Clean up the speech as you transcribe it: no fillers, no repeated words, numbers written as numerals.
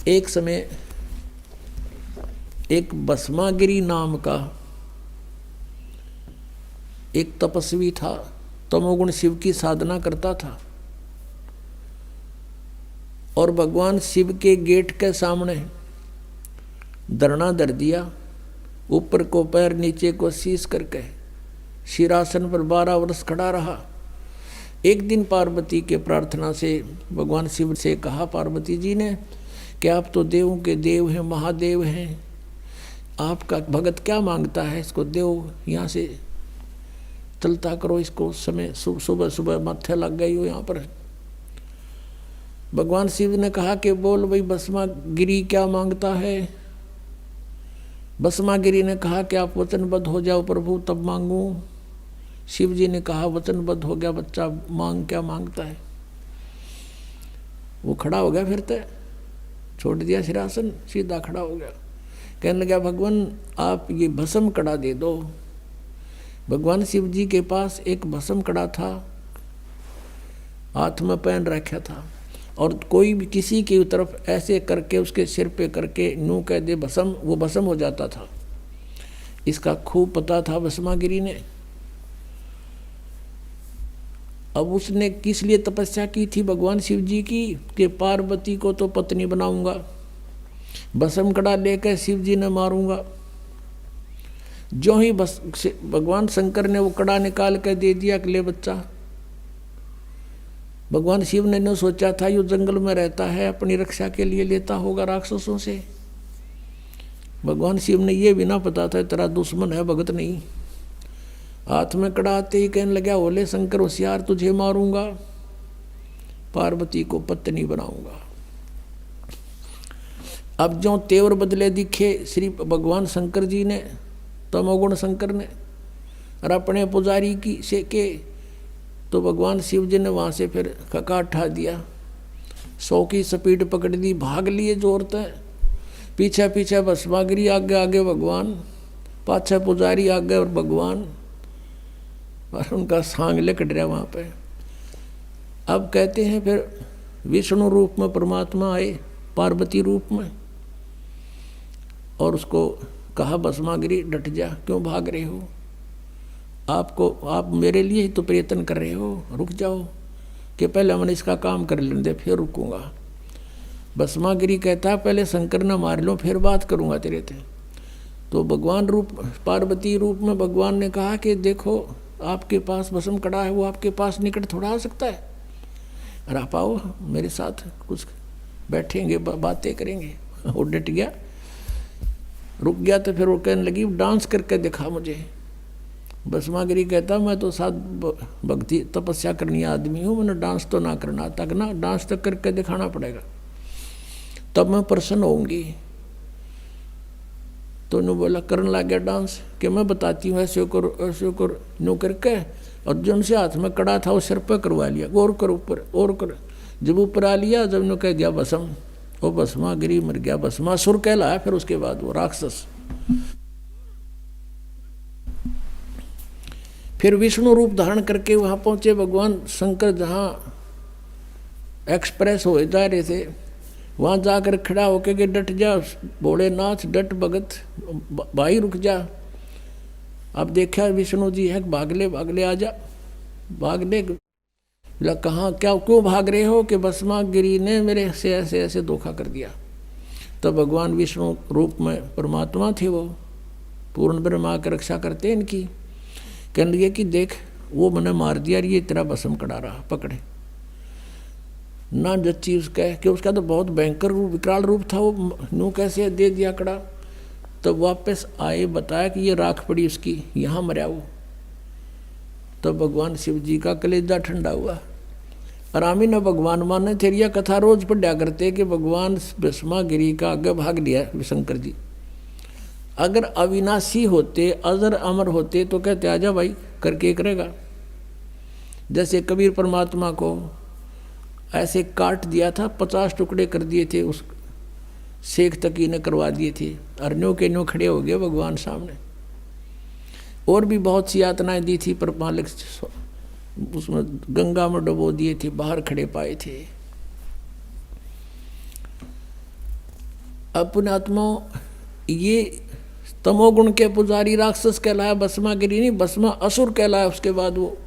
एक समय एक भस्मागिरी नाम का एक तपस्वी था, तमोगुण शिव की साधना करता था और भगवान शिव के गेट के सामने धरना धर दिया। ऊपर को पैर नीचे को शीश करके शिरासन पर 12 वर्ष खड़ा रहा। एक दिन पार्वती के प्रार्थना से भगवान शिव से कहा पार्वती जी ने कि आप तो देवों के देव हैं, महादेव हैं, आपका भगत क्या मांगता है, इसको देव यहाँ से चलता करो, इसको समय सुबह सुबह माथे लग गई हो यहाँ पर। भगवान शिव ने कहा कि बोल भाई भस्मागिरी क्या मांगता है। भस्मागिरी ने कहा कि आप वचनबद्ध हो जाओ प्रभु तब मांगू। शिव जी ने कहा वचनबद्ध हो गया बच्चा, मांग क्या मांगता है। वो खड़ा हो गया, फिर तो छोड़ दिया सिरासन, सीधा खड़ा हो गया। कहने लगा भगवान आप ये भस्म कड़ा दे दो। भगवान शिव जी के पास एक भस्म कड़ा था, हाथ में पहन रखा था, और कोई भी किसी की तरफ ऐसे करके उसके सिर पे करके नू कह दे भस्म, वो भस्म हो जाता था। इसका खूब पता था भस्मागिरी ने। अब उसने किस लिए तपस्या की थी भगवान शिव जी की कि पार्वती को तो पत्नी बनाऊंगा, भस्म कड़ा लेकर शिव जी ने मारूंगा। जो ही भगवान शंकर ने वो कड़ा निकाल कर दे दिया कि ले बच्चा। भगवान शिव ने न सोचा था यो जंगल में रहता है, अपनी रक्षा के लिए लेता होगा राक्षसों से। भगवान शिव ने ये भी ना पता था तेरा दुश्मन है, भगत नहीं। हाथ में कड़ा आते ही कहने लगा ओले शंकर होशियार, तुझे मारूंगा, पार्वती को पत्नी बनाऊंगा। अब जो तेवर बदले दिखे श्री भगवान शंकर जी ने, तमोगुण शंकर ने, और अपने पुजारी की से के, तो भगवान शिव जी ने वहाँ से फिर खका उठा दिया, 100 की स्पीड पकड़ दी, भाग लिए जोर तक। पीछे पीछे भस्मागिरी, आगे आगे भगवान, पाछे पुजारी, आगे और भगवान, और उनका सांग लकड़ रहा वहाँ पे। अब कहते हैं फिर विष्णु रूप में परमात्मा आए, पार्वती रूप में, और उसको कहा भस्मागिरी डट जा, क्यों भाग रहे हो, आप मेरे लिए ही तो प्रयत्न कर रहे हो, रुक जाओ कि पहले मैंने इसका काम कर लेने दे फिर रुकूंगा। भस्मागिरी कहता पहले शंकर ने मार लो फिर बात करूंगा तेरे से। तो भगवान रूप पार्वती रूप में भगवान ने कहा कि देखो आपके पास भस्म कड़ा है, वो आपके पास निकट थोड़ा आ सकता है, और आप आओ मेरे साथ, कुछ बैठेंगे बातें करेंगे। वो डट गया, रुक गया। तो फिर वो कहने लगी डांस करके दिखा मुझे। भस्मागिरी कहता मैं तो साथ भक्ति तपस्या करनी आदमी हूँ, मैंने डांस तो ना करना तक ना, डांस तक करके दिखाना पड़ेगा तब मैं प्रसन्न होंगी। तो उन्होंने बोला करने लग गया डांस कि मैं बताती हूँ ऐसे करो ऐसे करो, नो करके, और जो उनसे हाथ में कड़ा था वो सिर पर करवा लिया, और कर ऊपर और कर। जब ऊपर आ लिया, जब उन्होंने कह दिया भस्म, वो भस्मागिरी मर गया, भस्मासुर कहलाया फिर उसके बाद वो राक्षस। फिर विष्णु रूप धारण करके वहां पहुंचे भगवान शंकर, जहां एक्सप्रेस हो जा रहे थे, वहां जाकर खड़ा होके कि डट जा भोलेनाथ, डट भगत भाई रुक जा। अब देखा विष्णु जी है, भागले भागले आ जा, भागले कहाँ क्या क्यों भाग रहे हो कि भस्मागिरी ने मेरे से ऐसे ऐसे धोखा कर दिया। तब भगवान विष्णु रूप में परमात्मा थे, वो पूर्ण ब्रह्मा की रक्षा करते इनकी। कहने लगे कि देख वो मैंने मार दिया, ये तेरा भस्म कड़ा रहा, पकड़े ना जच्ची उसका, कि उसका तो बहुत भयंकर रूप विकराल रूप था, वो नू कैसे दे दिया कड़ा। तब वापस आए, बताया कि ये राख पड़ी उसकी, यहाँ मरा वो। तब भगवान शिव जी का कलेजा ठंडा हुआ। आरामी न भगवान माने थे, यह कथा रोज पढ़ा करते कि भगवान भस्मागिरी का आगे भाग लिया शंकर जी। अगर अविनाशी होते, अजर अमर होते तो कहते आजा भाई करके करेगा। जैसे कबीर परमात्मा को ऐसे काट दिया था, 50 टुकड़े कर दिए थे, उस शेख तकी ने करवा दिए थे, और न्यों के न्यों खड़े हो गए भगवान सामने। और भी बहुत सी यातनाएं दी थी, पर मालिक उसमें गंगा में डुबो दिए थे, बाहर खड़े पाए थे। अब पुण्यात्मा, ये तमोगुण के पुजारी राक्षस कहलाया, भस्मागिरी नहीं, भस्मा असुर कहलाया। उसके बाद वो